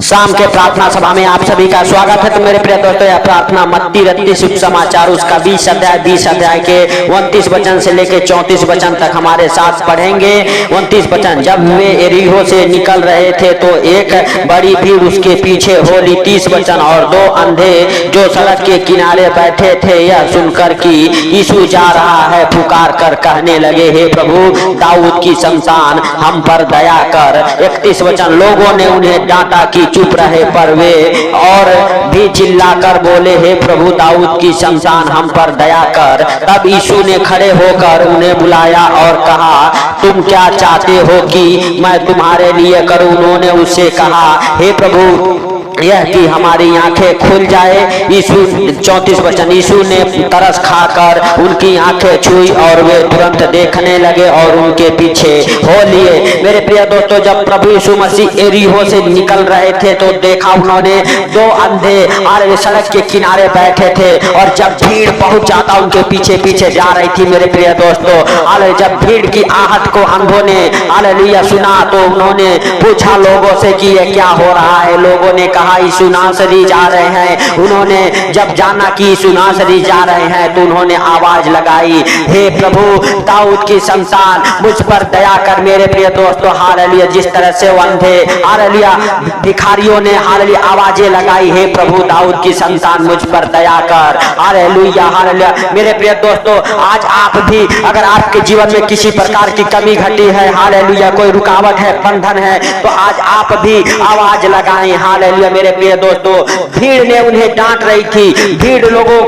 शाम के प्रार्थना सभा में आप सभी का स्वागत है। तो मेरे प्रिय दोस्तों, यह प्रार्थना मत्ती रत्ती शुभ समाचार उसका 20 अध्याय के 29 वचन से लेकर 34 वचन तक हमारे साथ पढ़ेंगे। 29 वचन, जब वे यरीहो से निकल रहे थे तो एक बड़ी भीड़ उसके पीछे हो ली। 30 वचन, और 2 अंधे जो सड़क के किनारे बैठे थे यह सुनकर कि यीशु जा रहा है, पुकार कर कहने लगे, हे प्रभु दाऊद की संतान हम पर दया कर। 31 वचन, लोगों ने उन्हें डांटा कि चुप रहे, पर वे और भी चिल्लाकर बोले, हे प्रभु दाऊद की संतान हम पर दया कर। तब यीशु ने खड़े होकर उन्हें बुलाया और कहा, तुम क्या चाहते हो कि मैं तुम्हारे लिए करूं? उन्होंने उससे कहा, हे प्रभु यह कि हमारी आंखें खुल जाए। यीशु 34 वचन, यीशु ने तरस खाकर उनकी आंखें छुई और वे तुरंत देखने लगे और उनके पीछे हो लिए। मेरे प्रिय दोस्तों, जब प्रभु यीशु मसीह यरीहो से निकल रहे थे तो देखा उन्होंने 2 अंधे आरे सड़क के किनारे बैठे थे, और जब भीड़ बहुत ज्यादा उनके पीछे पीछे जा रही थी, मेरे प्रिय दोस्तों, आले जब भीड़ की आहट को अंधों ने हालेलुया सुना तो उन्होंने पूछा लोगों से कि ये क्या हो रहा है। लोगों ने कहा यीशु नासरी जा रहे हैं। उन्होंने जब जाना कि यीशु नासरी जा रहे हैं तो उन्होंने आवाज लगाई, हे प्रभु दाऊद की संतान मुझ पर दया कर। मेरे प्रिय दोस्तों, हालेलुया, जिस तरह से अंधे हालेलुया भिखारियों ने हालेलुया आवाजें लगाई, हे प्रभु दाऊद की संतान मुझ पर दया कर, हालेलुया हालेलुया। मेरे प्रिय दोस्तों, आज आप भी अगर आपके जीवन में किसी प्रकार की कमी घटी है, हालेलुया कोई रुकावट है, बंधन है, तो आज आप भी आवाज लगाएं, हालेलुया। मेरे प्रिय दोस्तों, भीड़ ने उन्हें डांट रही थी। भीड़ लोगों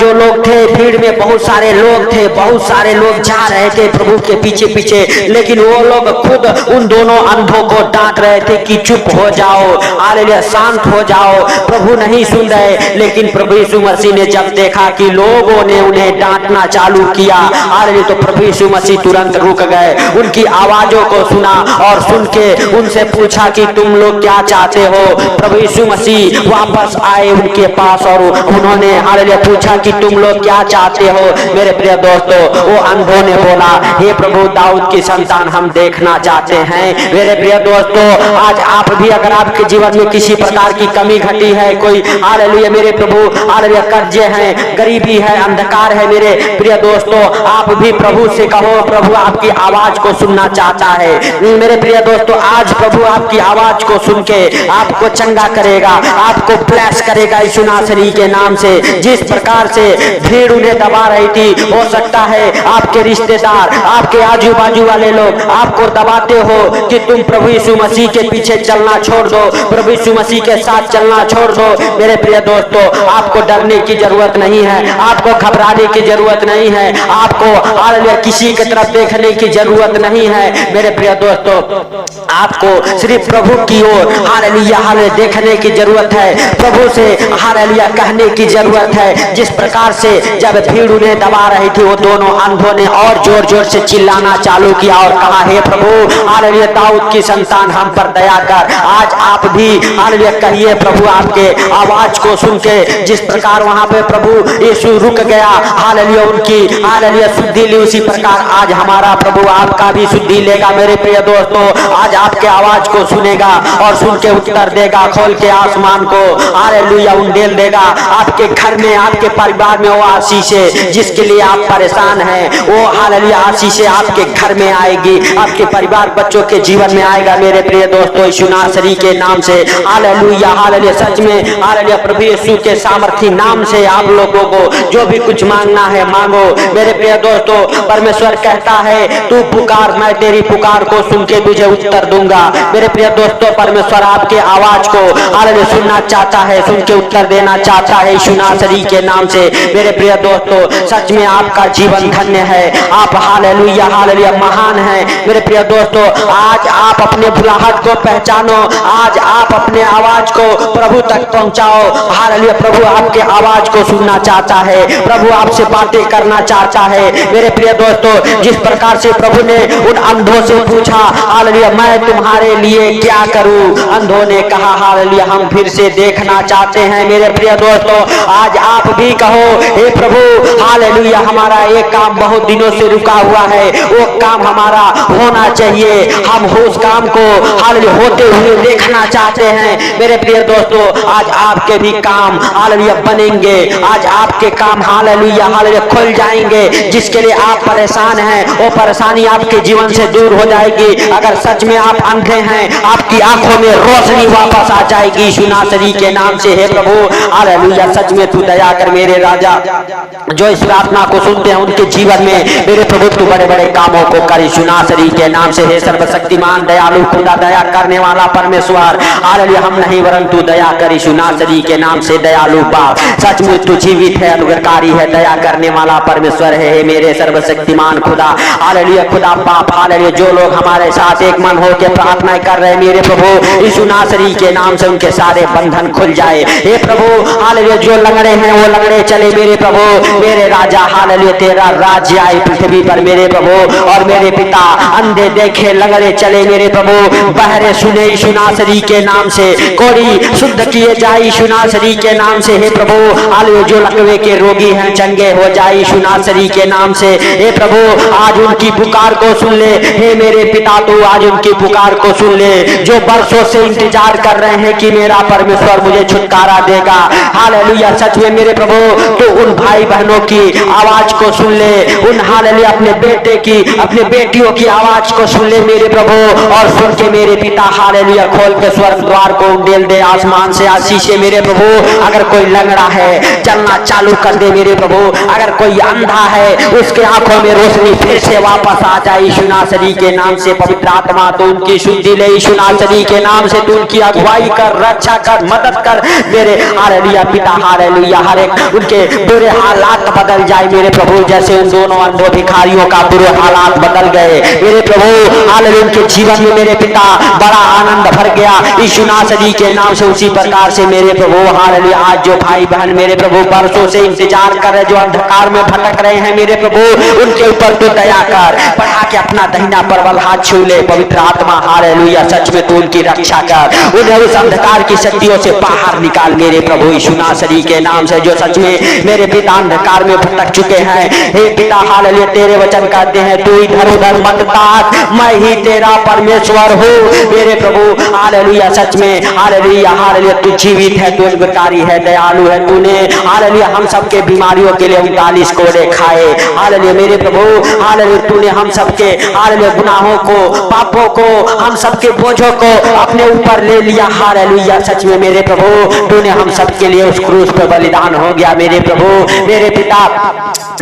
जो लोग थे, भीड़ में बहुत सारे लोग थे, बहुत सारे लोग जा रहे थे प्रभु के पीछे पीछे, लेकिन वो लोग खुद उन दोनों अंधों को डांट रहे थे कि चुप हो जाओ, हालेलुया शांत हो जाओ, प्रभु नहीं सुन रहे। लेकिन प्रभु यीशु मसीह ने जब देखा कि लोगों ने उन्हें डांटना चालू किया, हालेलुया, तो प्रभु यीशु मसीह तुरंत रुक गए, उनकी आवाजों को सुना और सुन के उनसे पूछा कि तुम लोग क्या चाहते हो। प्रभु यीशु मसीह वापस आए उनके पास और उन्होंने हालेलुया पूछा कि तुम लोग क्या चाहते हो। मेरे प्रिय दोस्तों, वो अंधों ने बोला, हे प्रभु दाऊद की संतान हम देखना चाहते हैं। मेरे प्रिय दोस्तों, आज आप भी अगर आपके जीवन में किसी प्रकार की कमी घटी है, कोई हालेलुया मेरे प्रभु हालेलुया कर्जे हैं, गरीबी है, अंधकार है, मेरे प्रिय दोस्तों आप भी प्रभु से कहो, प्रभु आपकी आवाज को सुनना चाहता है। मेरे प्रिय दोस्तों, आज प्रभु आपकी आवाज को सुन के आपको चंगा करेगा, आपको ब्लेस करेगा यीशु नासरी के नाम से। जिस प्रकार से भीड़ उन्हें दबा रही थी, हो सकता है आपके रिश्तेदार, आपके आजू बाजू वाले लोग आपको दबाते हो कि तुम प्रभु यीशु मसीह के पीछे चलना छोड़ दो, प्रभु यीशु मसीह के साथ चलना छोड़ दो। मेरे प्रिय दोस्तों, आपको डरने की जरूरत नहीं है, आपको घबराने की जरूरत नहीं है, आपको हालेलुया किसी की तरफ देखने की जरूरत नहीं है। मेरे प्रिय दोस्तों, आपको सिर्फ प्रभु की ओर हालेलुया हालेलुया देखने की जरूरत है, प्रभु से हालेलुया कहने की जरूरत है। जिस प्रकार से जब भीड़ उन्हें दबा रही थी, वो दोनों अंधों ने और जोर जोर से चिल्लाना चालू किया और कहा, हे प्रभु हालेलुया दाऊद की संतान हम पर दया कर। आज आप भी हालेलुया कहिए, प्रभु आपके आवाज को सुन के जिस प्रकार वहां पे प्रभु यीशु रुक गया, हालेलुया उनकी हालेलुया शुद्धि ली, उसी प्रकार आज हमारा प्रभु आपका भी शुद्धि लेगा। मेरे प्रिय दोस्तों, आज आपके आवाज को सुनेगा और सुन के उत्तर देगा, खोल के आसमान को हालेलुया उंडेल देगा। आपके घर में, आपके परिवार में वो आशीषें जिसके लिए आप परेशान हैं, वो हालेलुया आशीषें आपके घर में आएगी, आपके परिवार बच्चों के जीवन में आएगा। मेरे प्रिय दोस्तों, यीशु नासरी के नाम से हालेलुया हालेलुया, सच में हालेलुया प्रभु यीशु के सामर्थी नाम से आप लोगों को जो भी कुछ मांगना है मांगो। मेरे प्रिय दोस्तों, परमेश्वर कहता है तू पुकार, मैं तेरी पुकार को सुन के तुझे उत्तर दूंगा। मेरे प्रिय दोस्तों, परमेश्वर आपके आवाज को हालेलुया सुनना चाहता है, सुन के उत्तर देना चाहता है यीशु नासरी के नाम से। मेरे प्रिय दोस्तों, सच में आपका जीवन धन्य है, आप हालेलुया हालेलुया महान है। मेरे प्रिय दोस्तों, आज आप अपने बुलाहट को पहचानो, आज आप अपने आवाज को प्रभु तक पहुंचाओ। हालेलुया प्रभु आपके आवाज को सुनना चाहता है, प्रभु आपसे बातें करना चाहता है। मेरे प्रिय दोस्तों, जिस प्रकार से प्रभु ने उन अंधों से पूछा, हालेलुया मैं तुम्हारे लिए क्या करूं, अंधों ने कहा हालेलुया हालेलुया हम फिर से देखना चाहते हैं। मेरे प्रिय दोस्तों, आज आप भी कहो, हे प्रभु हालेलुया, हमारा एक काम बहुत दिनों से रुका हुआ है, वो काम हमारा होना चाहिए। हम उस काम को हालेलुया होते हुए देखना चाहते हैं। मेरे प्रिय दोस्तों, आज आपके भी काम हालेलुया बनेंगे। आज आपके काम हालेलुया हालेलुया खुल जाएंगे। जिसके लिए आप परेशान हैं, वो परेशानी आपके जीवन से दूर हो जाएगी। अगर सच में आप अंधे हैं, आपकी आंखों में रोशनी वापस आ जाएगी यीशु नासरी के नाम से। हे प्रभु हालेलुया, सच में तू दया कर मेरे राजा। जो इस प्रार्थना को सुनते हैं उनके जीवन में मेरे प्रभु तू बड़े बड़े कामों को कर यीशु नासरी के नाम से। हे सर्वशक्तिमान दयालु खुदा, दया करने वाला परमेश्वर हालेलुया, हम नहीं वरन तू दया कर यीशु नासरी के नाम से। दयालु बाप, सचमुच तू जीवित है, अनुग्रहकारी है, दया करने वाला परमेश्वर है। हे मेरे सर्वशक्तिमान खुदा हालेलुया, खुदा बाप हालेलुया, जो लोग हमारे साथ एक मन हो के प्रार्थना कर रहे हैं मेरे प्रभु यीशु नासरी के नाम से, उनके सारे बंधन खुल जाए। हे प्रभु हालेलुया, जो लंगड़े हैं वो लंगड़े चले मेरे प्रभु। मेरे राजा हालेलुया, तेरा राज्य आए पृथ्वी पर मेरे प्रभु। और मेरे पिता अंधे देखे, लंगड़े चले मेरे प्रभु, बहरे सुने यीशु नासरी के नाम से, कोढ़ी शुद्ध किए जाए यीशु नासरी के नाम से। हे प्रभु हालेलुया, जो लकवे के रोगी हैं चंगे हो जाए यीशु नासरी के नाम से। हे प्रभु आज उनकी पुकार को सुन ले। हे मेरे पिता तू आज उनकी पुकार को सुन ले, जो बरसों से इंतजार कर रहे हैं कि मेरा परमेश्वर मुझे छुटकारा देगा। हालेलुया, सच में मेरे प्रभु तो उन भाई बहनों की आवाज को सुन ले, उन हालेलुया अपने बेटे की, अपने बेटियों की आवाज को सुन ले मेरे प्रभु। और सुन के मेरे पिता हालेलुया खोल के स्वर्ग द्वार को उंडेल दे, आसमान से आशीष मेरे प्रभु। अगर कोई लंगड़ा है चलना चालू कर दे मेरे प्रभु। अगर कोई अंधा है उसके आंखों में रोशनी फिर से वापस आ जाए यीशु नासरी के नाम से। पवित्र आत्मा तो उनकी शुद्धि ले यीशु नासरी के नाम से। तू उनकी अगुवाई कर, रक्षा कर, मदद कर मेरे हालेलुया पिता हालेलुया। हर एक उनके बुरे हालात बदल जाए मेरे प्रभु, जैसे उन दोनों अंधों भिखारियों का बुरे हालात बदल गए मेरे प्रभु हालेलुया। उनके जीवन में मेरे पिता बड़ा आनंद भर गया यीशु नासरी के नाम से। उसी प्रकार से मेरे प्रभु हालेलुया आज जो भाई बहन मेरे प्रभु बरसों से इंतजार कर रहे, जो अंधकार में भटक रहे हैं मेरे प्रभु, उनके ऊपर तो दया कर, बढ़ा के अपना दहिना परवल हाथ छू ले पवित्र आत्मा हालेलुया। सच में तू उनकी रक्षा कर, उन्हें उस अंधकार की शक्तियों से बाहर निकाल मेरे प्रभु यीशु नासरी के नाम से। जो सच में मेरे पिता अंधकार में भटक चुके हैं, हे पिता हालेलुया तेरे वचन कहते हैं तू इधर उधर मत ताक, मैं ही तेरा परमेश्वर हूँ मेरे प्रभु हालेलुया। सच में हालेलुया हालेलुया तू जीवित है, तू अनुग्रहकारी है, दयालु है। तूने हालेलुया हम सबके बीमारियों के लिए 39 कोड़े खाए हालेलुया मेरे प्रभु हालेलुया। तूने हम सबके हालेलुया गुनाहों को, पापों को, हम सबके बोझों को अपने ऊपर ले लिया हालेलुया। सच में मेरे प्रभु तूने हम सबके लिए उस क्रूस पर बलिदान हो गया मेरे प्रभु मेरे पिता।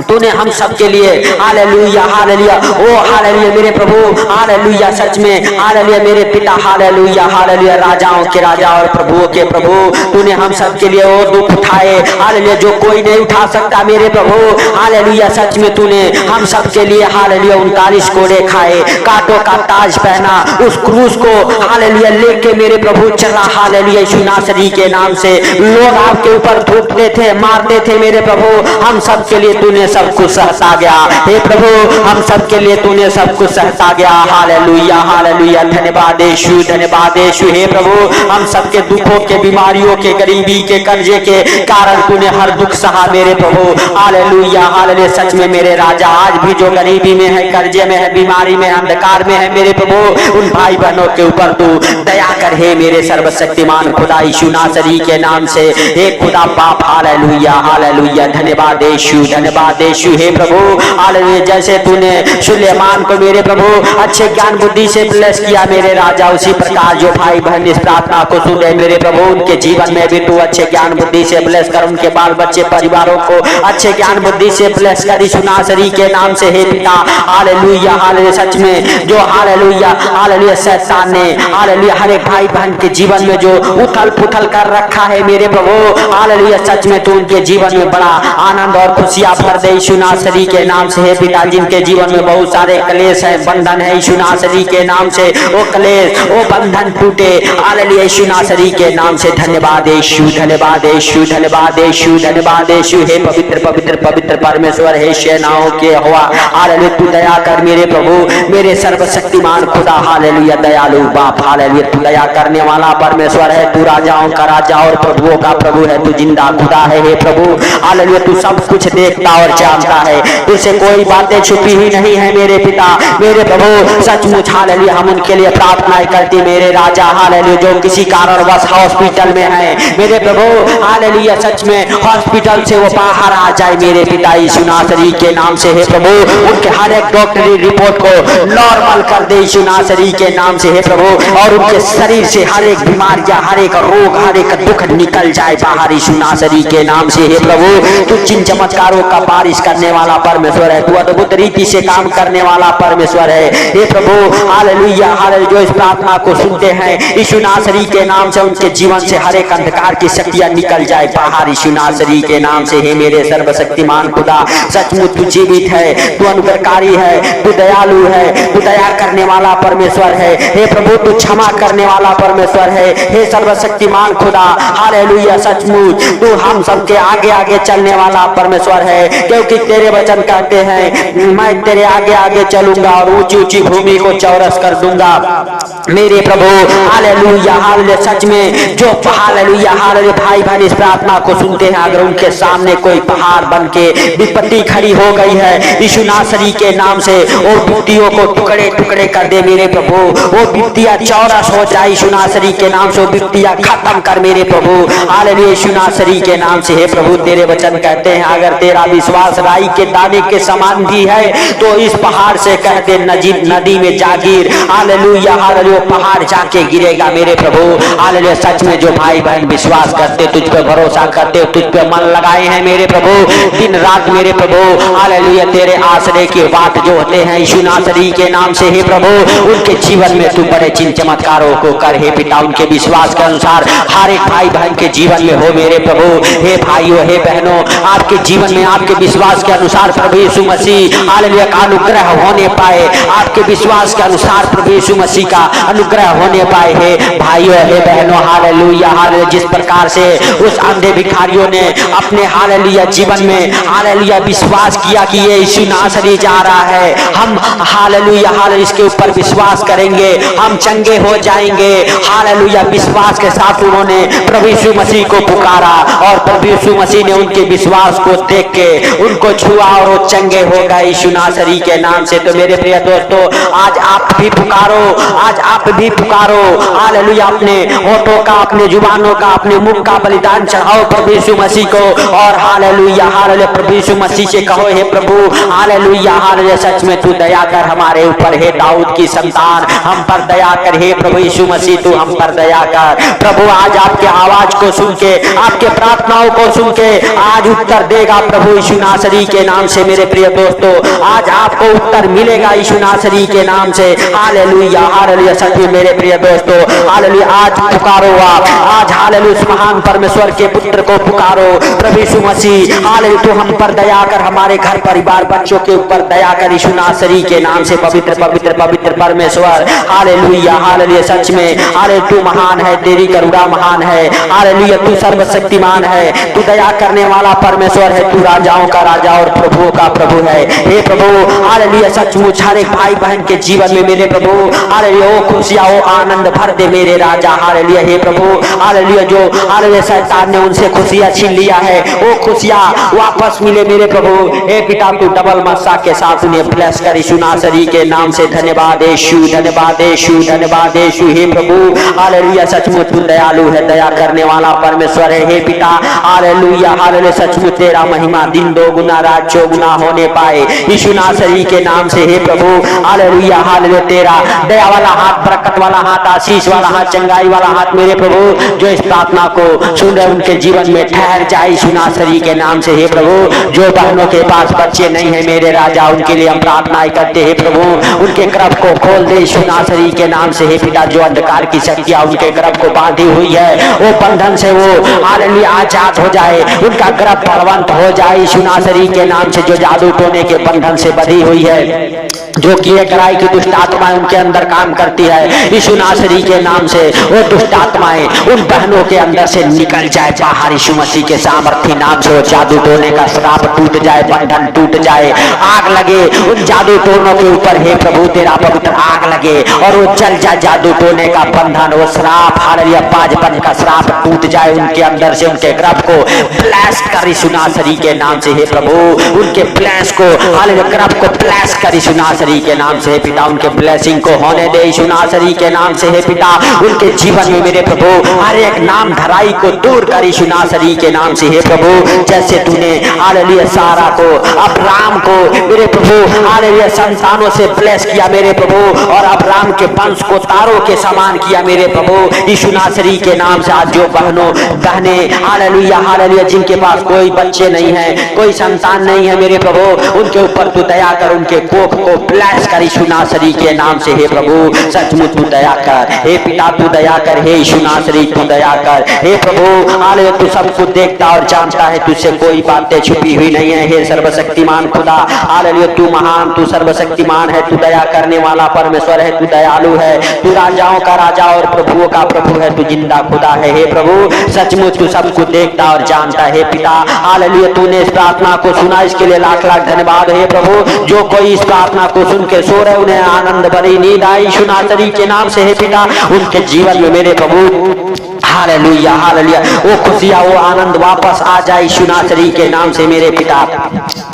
तूने हम सबके लिए हालेलुया हालेलुया ओ हालेलुया मेरे प्रभु हालेलुया। सच में हालेलुया मेरे पिता हालेलुया हालेलुया, राजाओं के राजा और प्रभुओं के प्रभु, तूने हम सबके लिए वो दुख उठाए हालेलुया जो कोई नहीं उठा सकता मेरे प्रभु हालेलुया। सच में तूने हम सबके लिए हालेलुया 39 कोड़े खाए, कांटों का ताज पहना, उस क्रूस को हालेलुया लेके मेरे प्रभु चला हालेलुया यीशु नासरी के नाम से। लोग आपके ऊपर थूकते थे, मारते थे मेरे प्रभु, हम सबके लिए तूने सब कुछ सहता गया हे प्रभु, हम सबके लिए तूने सब कुछ सहता गया हालेलुया हालेलुया। धन्यवाद यीशु, धन्यवाद यीशु। हे प्रभु हम सबके दुखों के, बीमारियों के, गरीबी के, कर्जे के कारण तूने हर दुख सहा मेरे प्रभु हालेलुया हालेलुया। सच में मेरे राजा आज भी जो गरीबी में है, कर्जे में है, बीमारी में, अंधकार में है मेरे प्रभु, उन भाई बहनों के ऊपर तू दया कर हे मेरे सर्वशक्तिमान खुदा यीशु नासरी के नाम से। हे खुदा बाप हालेलुया हालेलुया। धन्यवाद यीशु, धन्यवाद यीशु। हे प्रभु हालेलुया जैसे तूने सुलेमान को मेरे प्रभु अच्छे ज्ञान बुद्धि से ब्लेस किया मेरे राजा, उसी प्रकार जो भाई बहन इस प्रार्थना को सुन रहे मेरे प्रभु उनके जीवन में भी तू अच्छे ज्ञान बुद्धि से ब्लेस कर, उनके बाल बच्चे परिवारों को अच्छे ज्ञान बुद्धि से ब्लेस कर यीशु नासरी के नाम से। हे पिता हालेलुया हालेलुया। सच में जो हालेलुया हालेलुया शैतान ने हालेलुया हर एक भाई बहन के जीवन में जो उथल पुथल कर रखा है मेरे प्रभु हालेलुया, सच में तू उनके जीवन में बड़ा आनंद और खुशियां भर दे यीशु नासरी के नाम से। हे पिता जिनके जीवन में बहुत सारे क्लेश है, बंधन है यीशु नासरी के नाम से, वो क्लेश वो बंधन टूटे हालेलुया यीशु नासरी के नाम से। धन्यवाद यीशु, धन्यवाद यीशु, धन्यवाद यीशु, धन्यवाद यीशु। हे पवित्र पवित्र पवित्र परमेश्वर हे सेनाओं के यहोवा हालेलुया तू दया कर मेरे प्रभु मेरे सर्वशक्तिमान खुदा हालेलुया। दयालु बाप हालेलुया तू दया करने वाला परमेश्वर परमेश्वर है, तू राजाओं का राजा और प्रभुओं का प्रभु है, तू जिंदा खुदा है। हे प्रभु हालेलुया, तू सब कुछ देखता और जानता है, तुझसे कोई बातें छुपी हुई नहीं है मेरे पिता, मेरे प्रभु। सचमुच हालेलुया हम उनके लिए प्रार्थनाएं करती मेरे राजा, हालेलुया जो किसी कारणवश हॉस्पिटल में है मेरे प्रभु, हालेलुया सच में हॉस्पिटल से वो बाहर आ जाए मेरे पिता यीशु नासरी के नाम से। हे प्रभु उनके हर एक डॉक्टरी रिपोर्ट को नॉर्मल कर दे यीशु नासरी के नाम से। हे प्रभु और उनके शरीर से हर एक बीमारियां, हर एक रोग, हर एक दुख निकल जाए बाहर यीशु नासरी के नाम से। हे प्रभु तू जिन चमत्कारों का बारिश करने वाला परमेश्वर है, तू अद्भुत रीति से काम करने वाला परमेश्वर है। हे प्रभु हालेलुया हालेलुया जो इस प्रार्थना को सुनते हैं यीशु नासरी के नाम से, उनके जीवन से हर एक अंधकार की शक्तियां निकल जाए बाहर यीशु नासरी के नाम से। हे मेरे सर्वशक्तिमान खुदा सचमुच तू जीवित है, तू अनुग्रहकारी है, तू दयालु है, तू दया करने वाला परमेश्वर है। हे प्रभु तू क्षमा करने वाला परमेश्वर है। हे सर्वशक्तिमान खुदा हालेलुया सचमुच तू हम सबके आगे आगे चलने वाला परमेश्वर है, क्योंकि तेरे वचन कहते हैं मैं तेरे आगे आगे चलूंगा और ऊंची ऊंची भूमि को चौरस कर दूंगा मेरे प्रभु। हालेलुया हालेलुया सच में जो हालेलुया हालेलुया भाई बहन इस प्रार्थना को सुनते हैं, अगर उनके सामने कोई पहाड़ बन के विपत्ति खड़ी हो गई है यीशु नासरी के नाम से, वो विपत्तियों को टुकड़े टुकड़े कर दे मेरे प्रभु, वो विपत्तियां चौरस हो जाए यीशु नासरी के नाम से, वो विपत्तियां खत्म कर मेरे प्रभु हालेलुया यीशु नासरी के नाम से। हे प्रभु तेरे वचन कहते हैं अगर तेरा विश्वास राई के दाने के समान भी है तो इस पहाड़ से कहते नदी में जा गिर, हालेलुया हालेलुया पहाड़ जाके गिरेगा मेरे प्रभु। हालेलुया सच में जो भाई बहन विश्वास करते, तुझ पे भरोसा करते, तुझ पे मन लगाए हैं मेरे प्रभु दिन रात मेरे प्रभु, हालेलुया तेरे आश्रय की बात जो होते हैं यीशु नासरी के नाम से। हे प्रभु उनके जीवन में तू बड़े चिन्ह चमत्कारों को कर हे पिता, उनके विश्वास के अनुसार हर एक भाई बहन के जीवन में हो मेरे प्रभु। हे भाइयों हे बहनों आपके जीवन में आपके विश्वास के अनुसार प्रभु यीशु मसीह हालेलुया का अनुग्रह होने पाए, आपके विश्वास के अनुसार प्रभु यीशु मसीह का अनुग्रह होने पाए। हे भाइयों हे बहनों हालेलुया हालेलुया जिस प्रकार से उस अंधे भिखारियों ने अपने हालेलुया जीवन में हालेलुया विश्वास किया कि ये यीशु नासरी जा रहा है, हम हालेलुया हालेलुया इसके ऊपर विश्वास करेंगे, हम चंगे हो जाएंगे। हालेलुया विश्वास के साथ उन्होंने प्रभु यीशु मसीह को पुकारा और प्रभु यीशु मसीह ने उनके विश्वास को देख के उनको छुआ और वो चंगे हो गए यीशु नासरी के नाम से। तो मेरे प्रिय दोस्तों आज आप भी पुकारो, आज आप भी पुकारो हालेलुया, अपने होठों का, अपने जुबानों का, अपने मुख का बलिदान चढ़ाओ प्रभु यीशु मसीह को और हालेलुया हालेलुया प्रभु यीशु मसीह से कहो हे प्रभु हालेलुया हालेलुया सच में तू दया कर हमारे ऊपर, हे दाऊद की संतान हम पर दया कर, हे प्रभु यीशु मसीह तू हम पर दया कर। प्रभु आज आपके आवाज को सुन के, आपके प्रार्थनाओं को सुन के आज उत्तर देगा प्रभु यीशु नासरी के नाम से। मेरे प्रिय दोस्तों आज आपको उत्तर मिलेगा यीशु नासरी के नाम से। हालेलुया हालेलुया सच में मेरे प्रिय दोस्तों हालेलुया आज पुकारो आप, आज हालेलुया उस महान परमेश्वर के पुत्र को पुकारो प्रभु यीशु मसीह हालेलुया तू हम पर दया कर, हमारे घर परिवार बच्चों के ऊपर दया कर यीशु नासरी के नाम से। पवित्र पवित्र पवित्र परमेश्वर हालेलुया हालेलुया सच में हालेलुया तू महान है, तेरी करुणा महान है, हालेलुया तू सर्वशक्तिमान है, तू दया करने वाला परमेश्वर है, तू राजाओं का राजा और प्रभुओं का प्रभु है। हे प्रभु हालेलुया सचमुच हर एक भाई बहन के जीवन में मेरे प्रभु हालेलुया वो खुशियां वो आनंद भर दे मेरे राजा हालेलुया। हे प्रभु हालेलुया जो हालेलुया शैतान ने उनसे खुशियां छीन लिया है वो खुशियां वापस मिले मेरे प्रभु। हे पिता तू डबल मस्सा के साथ उन्हें ब्लेस कर यीशु नासरी के नाम से। धन्यवाद यीशु, धन्यवाद यीशु, धन्यवाद यीशु। हे प्रभु हालेलुया सचमुच तू दयालु है, दया करने वाला परमेश्वर है। हे पिता हालेलुया हालेलुया सचमुच तेरा महिमा दिन दो गुना रात चौगुना होने पाए यीशु नासरी के नाम से। हे प्रभु हालेलुया हालेलुया तेरा दया वाला हाथ, बरकत वाला हाथ, आशीष वाला हाथ, चंगाई वाला हाथ मेरे प्रभु जो इस प्रार्थना को सुन रहे उनके जीवन में ठहर जाए यीशु नासरी के नाम से। हे प्रभु जो बहनों के पास बच्चे नहीं है मेरे राजा उनके लिए हम प्रार्थनाएं करते हैं प्रभु, उनके गर्भ को खोल दे यीशु नासरी के नाम से। हे पिता जो अंधकार की शक्तियां उनके गर्भ को बांधी हुई है वो बंधन से वो हालेलुया आजाद हो जाए, उनका गर्भ बलवंत हो जाए यीशु नासरी के नाम से। जो जादू टोने के बंधन से बंधी हुई है, जो किए कराई की दुष्ट आत्माएं उनके अंदर काम करती है यीशु नासरी के नाम से, वो दुष्ट आत्माएं उन बहनों लड़कों के अंदर से निकल जाए बाहर यीशु मसीह के सामर्थ्य नाम से। वो जादू टोने का श्राप टूट जाए, बंधन टूट जाए, आग लगे उन जादू टोनों के ऊपर। हे प्रभु तेरा पवित्र आग लगे और वो जल जाए जादू टोने का बंधन, वो श्राप हालेलुया बाजपन का श्राप टूट जाए उनके अंदर से। उनके गर्भ को ब्लेस कर यीशु नासरी के नाम से। हे प्रभु उनके ब्लेस को हालेलुया गर्भ को ब्लेस कर यीशु नासरी के नाम से। हे पिता उनके ब्लेसिंग को होने दे यीशु नासरी के नाम से। हे पिता उनके जीवन में मेरे प्रभु हर एक नाम धराई को दूर कर यीशु नासरी के नाम से। हे प्रभु जैसे तूने हालेलुया सारा को, अब्राहम को मेरे प्रभु हालेलुया संतानों से ब्लेस किया मेरे प्रभु, और अब्राहम के वंश को तारों के समान किया मेरे प्रभु यीशु नासरी के नाम से। आज जो बहने हालेलुया हालेलुया जिनके पास कोई बच्चे नहीं है, कोई संतान नहीं है मेरे प्रभु, उनके ऊपर तू दया कर, उनके कोख को ब्लेस कर यीशु नासरी के नाम से। हे प्रभु सचमुच तू दया कर, हे पिता तू दया कर, हे यीशु नासरी तू दया कर। हे प्रभु हालेलुया तू सब कुछ देखता और जानता है, तुझसे कोई बातें छुपी हुई नहीं है। हे सर्वशक्तिमान खुदा हालेलुया तू महान, तू सर्वशक्तिमान है, तू दया करने वाला परमेश्वर है, तू दयालु है, तू राजाओं का राजा और प्रभुओं का प्रभु है, तू जिंदा खुदा है। हे प्रभु सचमुच तू सब कुछ देखता और जानता है। पिता हालेलुया तूने इस प्रार्थना को सुना, इसके लिए लाख लाख धन्यवाद। हे प्रभु जो कोई इस प्रार्थना को सुन के सो रहे उन्हें आनंद भरी नींद आई यीशु नासरी के नाम से। हे पिता उनके जीवन में मेरे प्रभु हालेलुया हालेलुया वो खुशियां वो आनंद वापस आ जाए यीशु नासरी के नाम से मेरे पिता,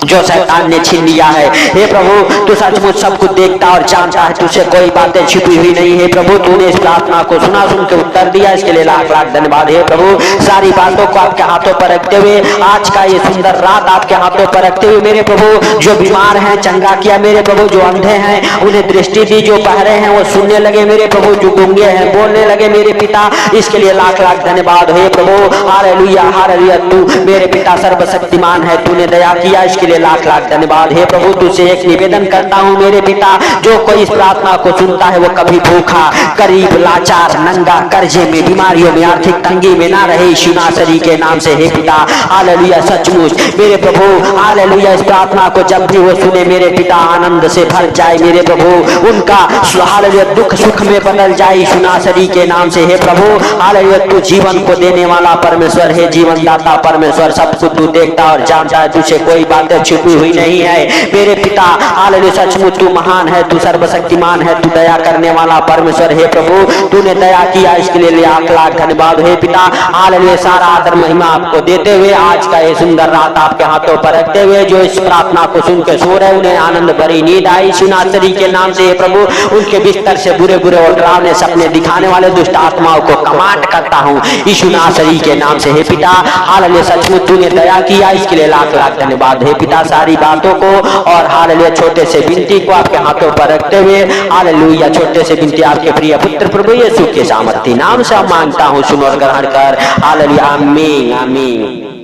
जो शैतान ने छीन लिया है। हे प्रभु तू सचमुच सब कुछ देखता और जानता है, तुझसे कोई बातें छिपी हुई नहीं है। प्रभु तूने इस प्रार्थना को सुना, सुन के उत्तर दिया, इसके लिए लाख लाख धन्यवाद। हे प्रभु सारी बातों को आपके हाथों पर रखते हुए, आज का ये सुंदर रात आपके हाथों पर रखते हुए मेरे प्रभु जो बीमार हैं चंगा किया मेरे प्रभु, जो अंधे हैं उन्हें दृष्टि दी, जो बहरे हैं वो सुनने लगे मेरे प्रभु, जो गूंगे हैं बोलने लगे मेरे पिता, इसके लिए लाख लाख धन्यवाद। हे प्रभु हालेलुया हालेलुया तू मेरे पिता सर्वशक्तिमान है, तूने दया किया, इसके लिए लाख लाख धन्यवाद। हे प्रभु तुझसे एक निवेदन करता हूँ मेरे पिता, जो कोई इस प्रार्थना को सुनता है वो कभी भूखा गरीब लाचार नंगा कर्जे में बीमारियों में आर्थिक तंगी में ना रहे यीशु नासरी के नाम से। हे पिता हालेलुया सचमुच मेरे प्रभु हालेलुया इस प्रार्थना को जब भी वो सुने मेरे पिता आनंद से भर जाए मेरे प्रभु, उनका हालेलुया दुख सुख में बदल जाए यीशु नासरी के नाम से। हे प्रभु हालेलुया तू जीवन को देने वाला परमेश्वर है, जीवन दाता परमेश्वर, सब कुछ तू देखता और जानता है, तुझे कोई बातें छुपी हुई नहीं है मेरे पिता हालेलुया सचमुच तू महान है, तू सर्वशक्तिमान है, तू दया करने वाला परमेश्वर। हे प्रभु तूने दया किया, इसके लिए लाख लाख धन्यवाद। हे पिता हालेलुया सारा आदर महिमा आपको देते हुए आज का ये सुंदर रात आपके हाथों पर रखते हुए, जो इस प्रार्थना को सुन के सो रहे उन्हें आनंद भरी नींद आई यीशु नासरी के नाम से। हे प्रभु उनके बिस्तर से बुरे बुरे और डरावने सपने दिखाने वाले दुष्ट आत्माओं को कमांड करता हूँ यीशु नासरी के नाम से। हे पिता हालेलुया सचमुच तूने दया किया, इसके लिए लाख लाख धन्यवाद। हे पिता सारी बातों को और हालेलुया छोटे से विनती को आपके हाथों पर रखते हुए हालेलुया छोटे से विनती आपके प्रिय पुत्र प्रभु यीशु के सामर्थ्य नाम से मांगता हूँ, सुनो और ग्रहण कर। हालेलुया आमीन आमीन।